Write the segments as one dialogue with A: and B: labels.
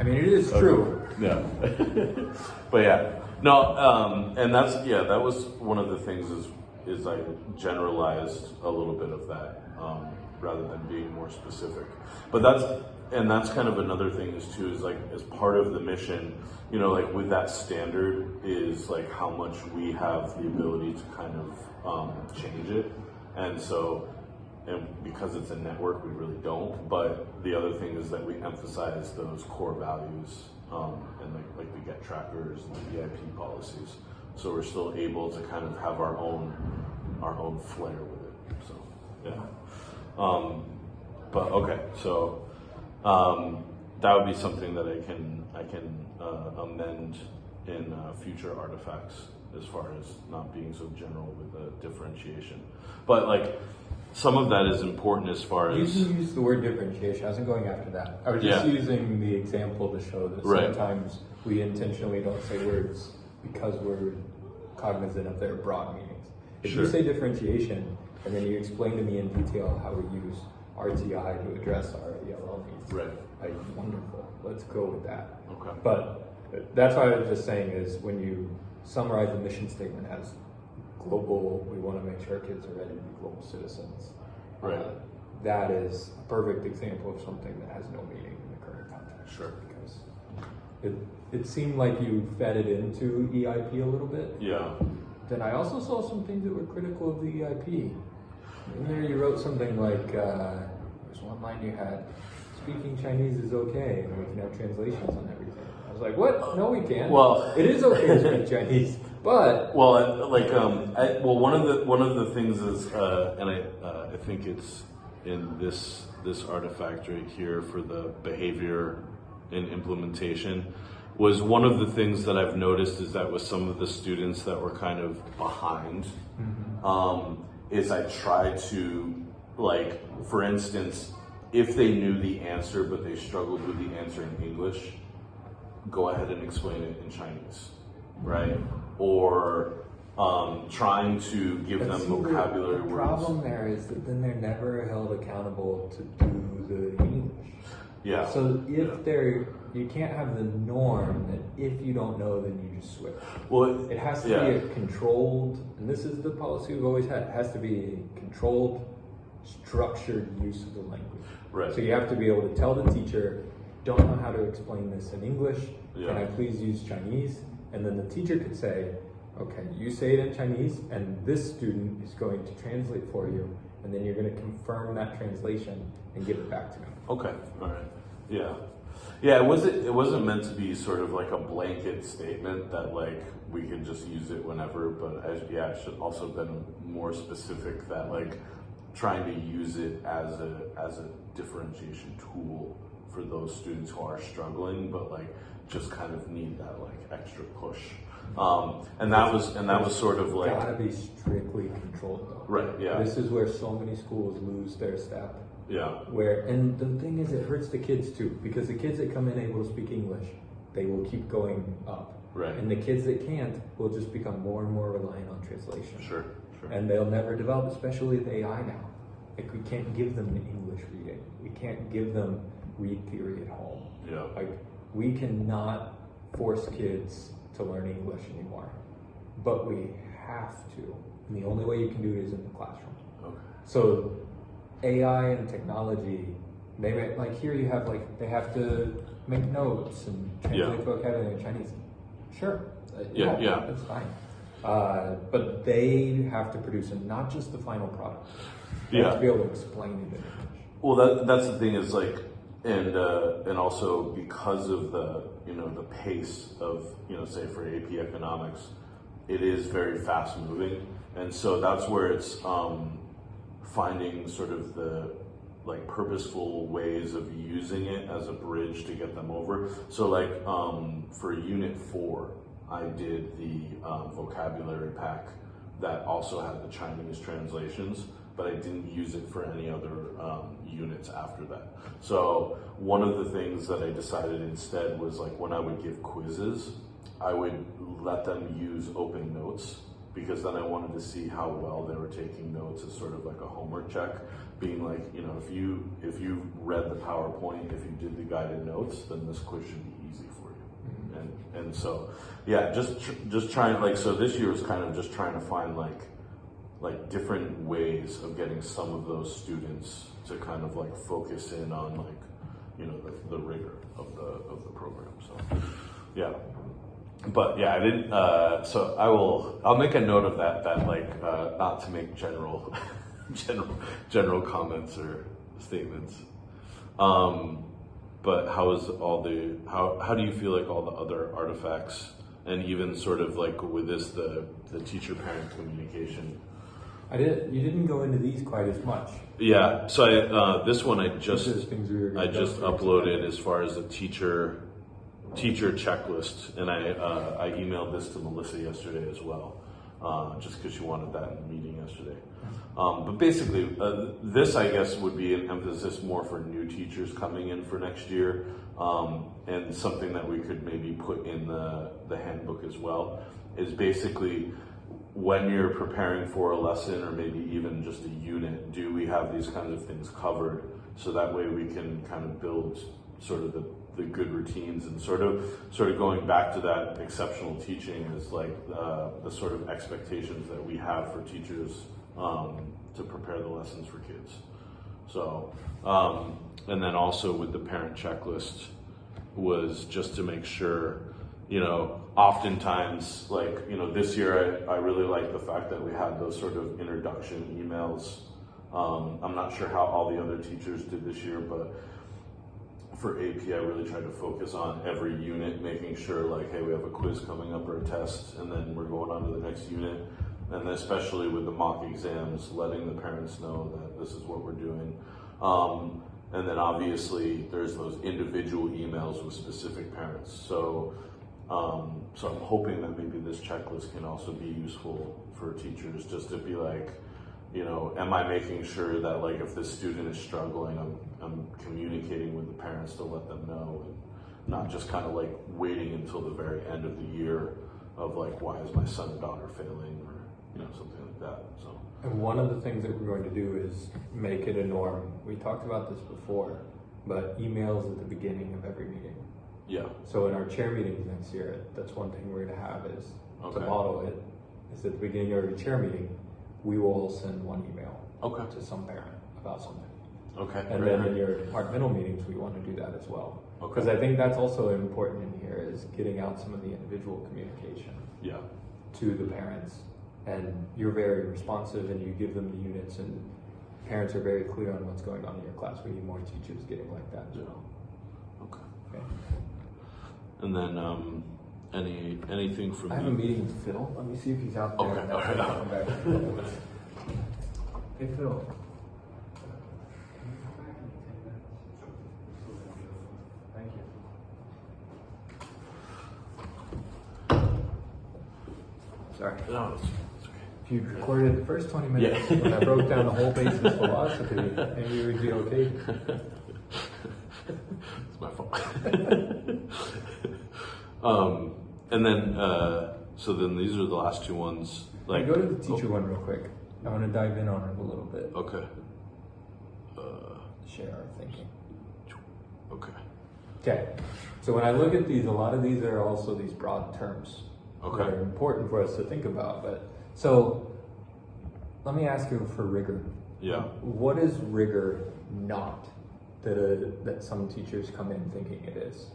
A: I mean, it is true.
B: Yeah. But yeah, no, and that was one of the things is I generalized a little bit of that, rather than being more specific. But that's kind of another thing is like, as part of the mission, like with that standard is like how much we have the ability to kind of change it. And so, and because it's a network, we really don't. But the other thing is that we emphasize those core values, and like the GET trackers and the EIP policies. So we're still able to kind of have our own flair with it. So yeah. But okay, so that would be something that I can amend in future artifacts, as far as not being so general with the differentiation. But like, some of that is important as far as...
A: You can use the word differentiation. I wasn't going after that. I was just using the example to show that sometimes we intentionally don't say words because we're cognizant of their broad meanings. If you say differentiation, and then you explain to me in detail how we use RTI to address our ELL needs, like, wonderful. Let's go with that.
B: Okay.
A: But that's what I was just saying is, when you summarize the mission statement as global, we want to make sure our kids are ready to be global citizens. That is a perfect example of something that has no meaning in the current context.
B: Sure.
A: Because it seemed like you fed it into EIP a little bit.
B: Yeah.
A: Then I also saw some things that were critical of the EIP. In there you wrote something like, there's one line you had, speaking Chinese is okay, and we can have translations on everything. I was like, what? No, we can't.
B: Well,
A: it is okay to speak Chinese, but...
B: Well, like, one of the things is, and I think it's in this artifact right here for the behavior and implementation, was one of the things that I've noticed is that with some of the students that were kind of behind, is I try to, like, for instance, if they knew the answer but they struggled with the answer in English, go ahead and explain it in Chinese, right? Or trying to give them vocabulary words.
A: The problem there is that then they're never held accountable to do the English.
B: Yeah.
A: So if you can't have the norm that if you don't know, then you just switch.
B: Well,
A: it has to be a controlled, and this is the policy we've always had, it has to be a controlled, structured use of the language.
B: Right.
A: So you have to be able to tell the teacher, don't know how to explain this in English, can I please use Chinese? And then the teacher could say, okay, you say it in Chinese, and this student is going to translate for you, and then you're going to confirm that translation and give it back to me.
B: Okay, all right, yeah. Yeah, it wasn't meant to be sort of like a blanket statement that like we can just use it whenever, but it should also been more specific that like trying to use it as a differentiation tool for those students who are struggling, but like just kind of need that like extra push. And that was sort of like,
A: gotta be strictly controlled though.
B: Right. Yeah.
A: This is where so many schools lose their step.
B: Yeah.
A: And the thing is, it hurts the kids too, because the kids that come in able to speak English, they will keep going up.
B: Right.
A: And the kids that can't will just become more and more reliant on translation.
B: Sure.
A: And they'll never develop, especially with AI now. Like, we can't give them an English reading. We can't give them read theory at home.
B: Yeah.
A: Like, we cannot force kids to learn English anymore, but we have to. And the only way you can do it is in the classroom.
B: Okay.
A: So AI and technology, maybe like here you have like, they have to make notes and translate vocabulary in Chinese. Sure. That's fine. But they have to produce not just the final product. They have to be able to explain it in English.
B: Well, that's the thing is like, and also because of the the pace of say for AP Economics, it is very fast moving, and so that's where it's finding sort of the like purposeful ways of using it as a bridge to get them over. So like for Unit 4, I did the vocabulary pack that also had the Chinese translations, but I didn't use it for any other units after that. So one of the things that I decided instead was like when I would give quizzes, I would let them use open notes because then I wanted to see how well they were taking notes as sort of like a homework check, being like, you know, if you read the PowerPoint, if you did the guided notes, then this quiz should be easy for you. And so, yeah, just trying, like, so this year was kind of just trying to find like different ways of getting some of those students to kind of like focus in on, like, you know, the rigor of the program. So yeah, but yeah, I didn't. So I'll make a note of that like not to make general comments or statements. But how do you feel like all the other artifacts, and even sort of like with this the teacher parent communication?
A: You didn't go into these quite as much.
B: Yeah, so this one I just uploaded as far as a teacher checklist, and I emailed this to Melissa yesterday as well, just because she wanted that in the meeting yesterday. But basically, this I guess would be an emphasis more for new teachers coming in for next year, and something that we could maybe put in the handbook as well is basically, when you're preparing for a lesson or maybe even just a unit, do we have these kinds of things covered, so that way we can kind of build sort of the good routines, and sort of going back to that exceptional teaching is like the sort of expectations that we have for teachers to prepare the lessons for kids. So and then also with the parent checklist was just to make sure, you know, oftentimes, like, you know, this year I really like the fact that we had those sort of introduction emails. I'm not sure how all the other teachers did this year, but for AP, I really tried to focus on every unit, making sure, like, hey, we have a quiz coming up or a test, and then we're going on to the next unit. And especially with the mock exams, letting the parents know that this is what we're doing. And then obviously there's those individual emails with specific parents. So I'm hoping that maybe this checklist can also be useful for teachers, just to be like, you know, am I making sure that, like, if this student is struggling, I'm communicating with the parents to let them know, and not just kind of like waiting until the very end of the year of like, why is my son or daughter failing, or, you know, something like that. So.
A: And one of the things that we're going to do is make it a norm. We talked about this before, but emails at the beginning of every meeting.
B: Yeah.
A: So in our chair meetings next year, that's one thing we're going to have is to model it. Is at the beginning of every chair meeting, we will all send one email to some parent about something.
B: Okay.
A: And then in your departmental meetings, we want to do that as well. Because I think that's also important in here is getting out some of the individual communication to the parents. And you're very responsive, and you give them the units, and parents are very clear on what's going on in your class. We need more teachers getting like that as well. Okay.
B: And then anything from
A: I have a meeting with Phil. Let me see if he's out there.
B: Okay. All right.
A: Come back. Hey, Phil. Thank you. Sorry.
B: No,
A: if you recorded the first 20 minutes when I broke down the whole basis philosophy, maybe it would be okay.
B: It's my fault. And then, so then these are the last two ones.
A: Like, go to the teacher one real quick. I want to dive in on it a little bit.
B: Okay.
A: Share our thinking.
B: Okay.
A: So when I look at these, a lot of these are also these broad terms that are important for us to think about. But so let me ask you for rigor.
B: Yeah.
A: What is rigor not that some teachers come in thinking it is?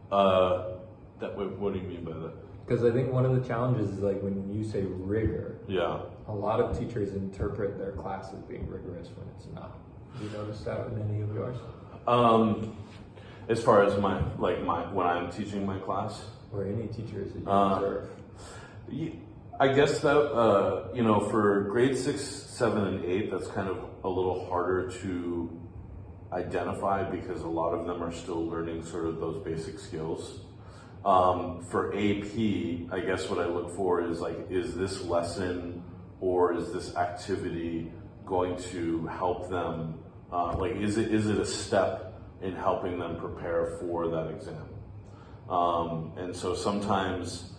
B: What do you mean by that?
A: Because I think one of the challenges is, like, when you say rigor, a lot of teachers interpret their class as being rigorous when it's not. Do you notice that in any of yours?
B: As far as when I'm teaching my class,
A: or any teachers that you observe.
B: I guess that for grade 6, 7, and 8, that's kind of a little harder to identify because a lot of them are still learning sort of those basic skills. For AP, I guess what I look for is, like, is this lesson or is this activity going to help them? Is it a step in helping them prepare for that exam? And so sometimes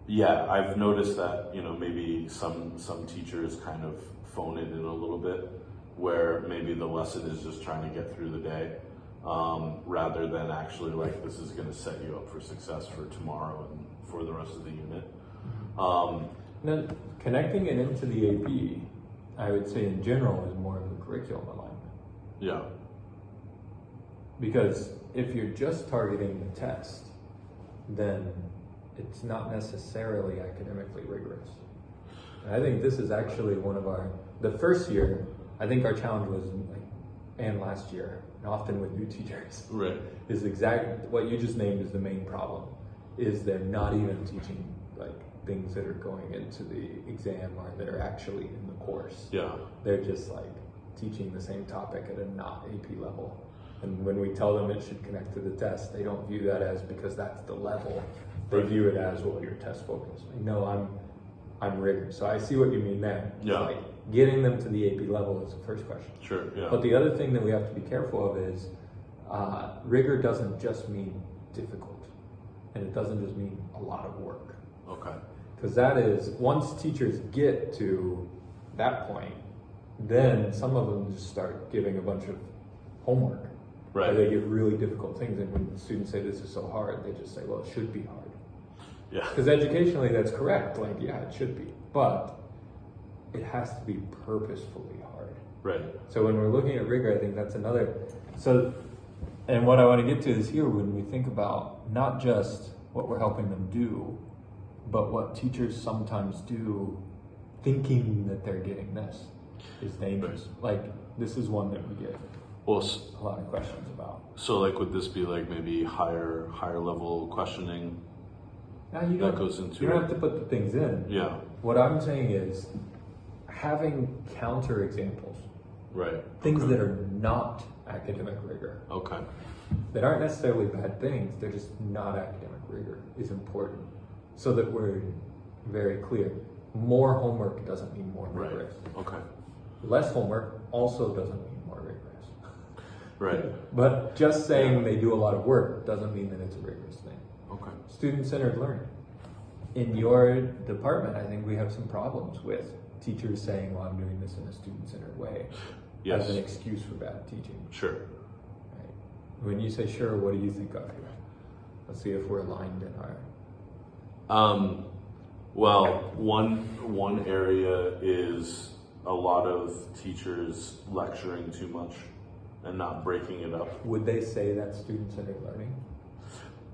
B: Yeah, I've noticed that, maybe some teachers kind of phone it in a little bit, where maybe the lesson is just trying to get through the day, rather than actually like, this is going to set you up for success for tomorrow and for the rest of the unit.
A: Now, connecting it into the AP, I would say in general is more of a curriculum alignment.
B: Yeah.
A: Because if you're just targeting the test, then it's not necessarily academically rigorous. And I think this is actually one of the first year, I think our challenge was, and last year, and often with new teachers,
B: right,
A: is exactly what you just named is the main problem, is they're not even teaching things that are going into the exam or that are actually in the course.
B: Yeah.
A: They're just teaching the same topic at a not AP level. And when we tell them it should connect to the test, they don't view that as because that's the level. They view it as, well, you're test focused. No, I'm rigorous. So I see what you mean there.
B: Yeah.
A: Getting them to the AP level is the first question.
B: Sure. Yeah.
A: But the other thing that we have to be careful of is rigor doesn't just mean difficult, and it doesn't just mean a lot of work.
B: Okay.
A: Because that is, once teachers get to that point, then some of them just start giving a bunch of homework.
B: Right.
A: Or they give really difficult things, and when students say this is so hard, they just say, well, it should be hard.
B: Yeah.
A: Because educationally that's correct, yeah, it should be. But it has to be purposefully hard.
B: Right.
A: So when we're looking at rigor, I think that's another. So, and what I want to get to is here, when we think about not just what we're helping them do, but what teachers sometimes do thinking that they're getting this is dangerous. This is one that we get a lot of questions about.
B: So would this be maybe higher level questioning?
A: Now you don't have to put the things in.
B: Yeah.
A: What I'm saying is having counter examples.
B: Right.
A: Things that are not academic rigor.
B: Okay.
A: That aren't necessarily bad things, they're just not academic rigor is important. So that we're very clear. More homework doesn't mean more rigorous.
B: Right. Okay.
A: Less homework also doesn't mean more rigorous.
B: Right.
A: But just saying they do a lot of work doesn't mean that it's a rigorous thing.
B: Okay.
A: Student-centered learning. In your department, I think we have some problems with teachers saying, well, I'm doing this in a student-centered way.
B: Yes.
A: As an excuse for bad teaching.
B: Sure.
A: Right. When you say sure, what do you think of here? Let's see if we're aligned in our...
B: Well, one area is a lot of teachers lecturing too much and not breaking it up.
A: Would they say that's student-centered learning?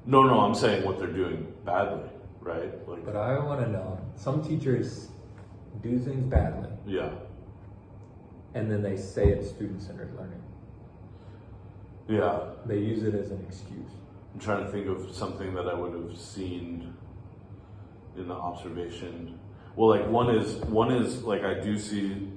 B: No, I'm saying what they're doing badly, right?
A: But I want to know, some teachers do things badly.
B: Yeah.
A: And then they say it's student-centered learning.
B: Yeah.
A: They use it as an excuse.
B: I'm trying to think of something that I would have seen in the observation. Well, one is I do see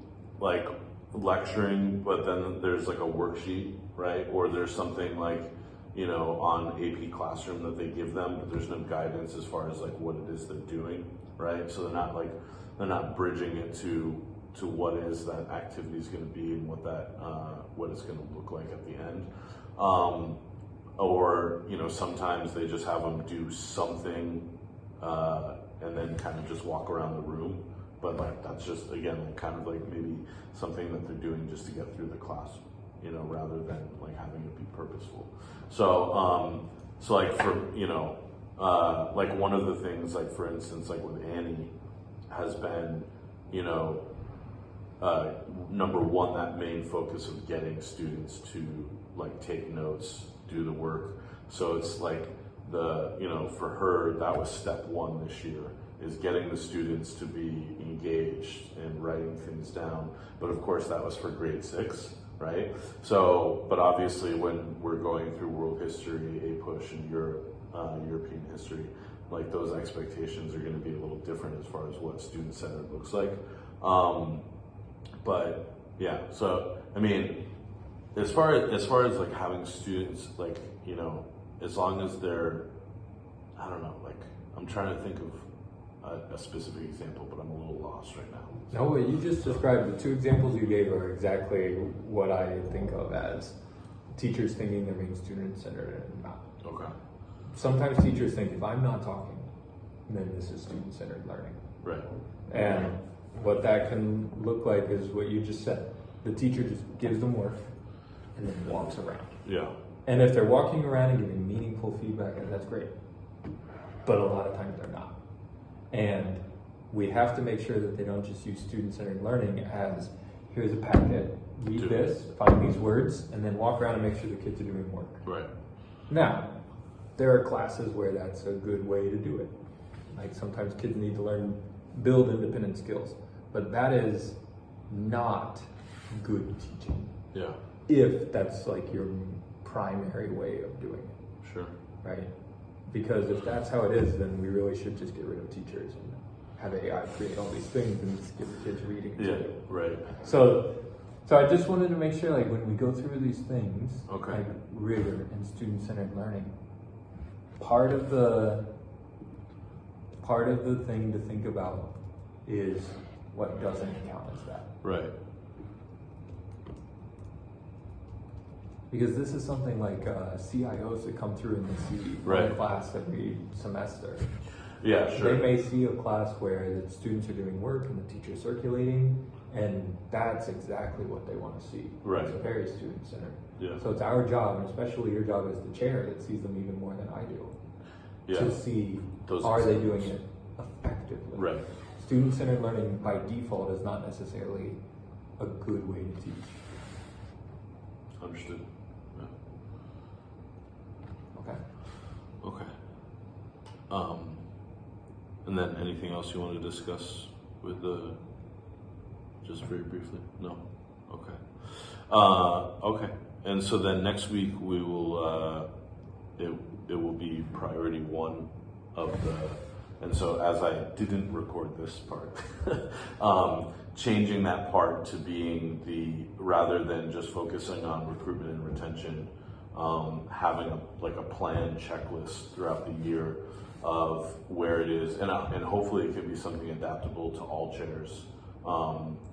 B: lecturing, but then there's a worksheet, right? Or there's something on AP Classroom that they give them, but there's no guidance as far as what it is they're doing, right? So they're not bridging it to what is that activity is going to be and what it's going to look like at the end. Or sometimes they just have them do something and then kind of just walk around the room, but that's just again maybe something that they're doing just to get through the class, rather than having it be purposeful. So for one of the things for instance with Annie has been number one, that main focus of getting students to take notes, do the work. So it's for her, that was step one this year, is getting the students to be engaged and writing things down. But of course that was for grade 6, right? So, but obviously when we're going through world history, APUSH and European history, those expectations are going to be a little different as far as what student-centered looks like. But yeah, so I mean, as far as having students as long as they're, I don't know, I'm trying to think of a specific example, but I'm a little lost right now.
A: No, what you just described, the two examples you gave are exactly what I think of as teachers thinking they're being student-centered and not.
B: Okay.
A: Sometimes teachers think, if I'm not talking, and then this is student-centered learning.
B: Right.
A: And what that can look like is what you just said. The teacher just gives them work and then walks around.
B: Yeah.
A: And if they're walking around and giving meaningful feedback, that's great. But a lot of times they're not. And we have to make sure that they don't just use student-centered learning as, here's a packet, read this, find these words, and then walk around and make sure the kids are doing work.
B: Right.
A: Now, there are classes where that's a good way to do it. Like sometimes kids need to build independent skills. But that is not good teaching.
B: Yeah.
A: If that's like your primary way of doing it.
B: Sure.
A: Right? Because if that's how it is, then we really should just get rid of teachers and have AI create all these things and just give the kids reading.
B: Yeah, right.
A: So I just wanted to make sure, like, when we go through these things,
B: okay,
A: like rigor and student-centered learning, part of the thing to think about is what doesn't count as that.
B: Right.
A: Because this is something like CIOs that come through and they see
B: right.
A: a class every semester.
B: Yeah, sure.
A: They may see a class where the students are doing work and the teacher's circulating, and that's exactly what they want to see.
B: Right.
A: It's very student-centered.
B: Yeah.
A: So it's our job, and especially your job as the chair that sees them even more than I do, to see are they doing it effectively.
B: Right.
A: Student-centered learning by default is not necessarily a good way to teach.
B: Understood. Yeah.
A: Okay.
B: Okay. And then anything else you want to discuss with just very briefly? No? Okay. Okay. And so then next week we will, it will be priority one of and so as I didn't record this part, changing that part to being rather than just focusing on recruitment and retention, having a planned checklist throughout the year of where it is, and hopefully it can be something adaptable to all chairs,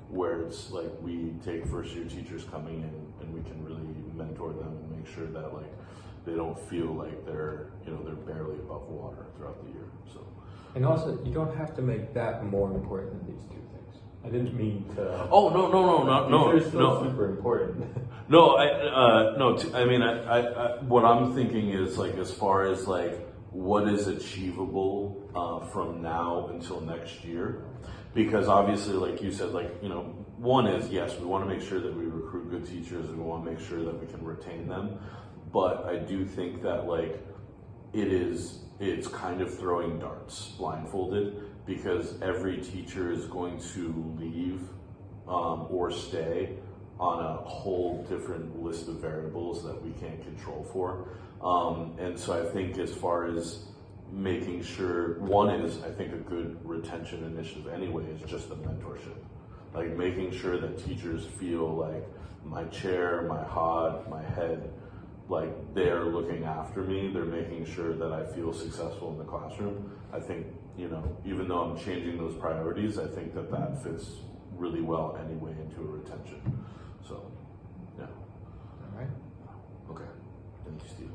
B: where it's like we take first year teachers coming in and we can really mentor them and make sure that like they don't feel like they're barely above water throughout the year. So,
A: and also you don't have to make that more important than these two things. I didn't mean to.
B: Oh no!
A: They're still super important.
B: No, I mean, what I'm thinking is like as far as like what is achievable from now until next year, because obviously, like you said, like one is yes, we want to make sure that we recruit good teachers, and we want to make sure that we can retain them, but I do think that like it's kind of throwing darts blindfolded, because every teacher is going to leave or stay on a whole different list of variables that we can't control for. And so I think as far as making sure, one is, I think a good retention initiative anyway is just the mentorship. Like making sure that teachers feel like my chair, my HOD, my head, like they're looking after me, they're making sure that I feel successful in the classroom. I think, even though I'm changing those priorities, I think that fits really well anyway into a retention. So, yeah.
A: All right.
B: Okay. Thank you, Steve.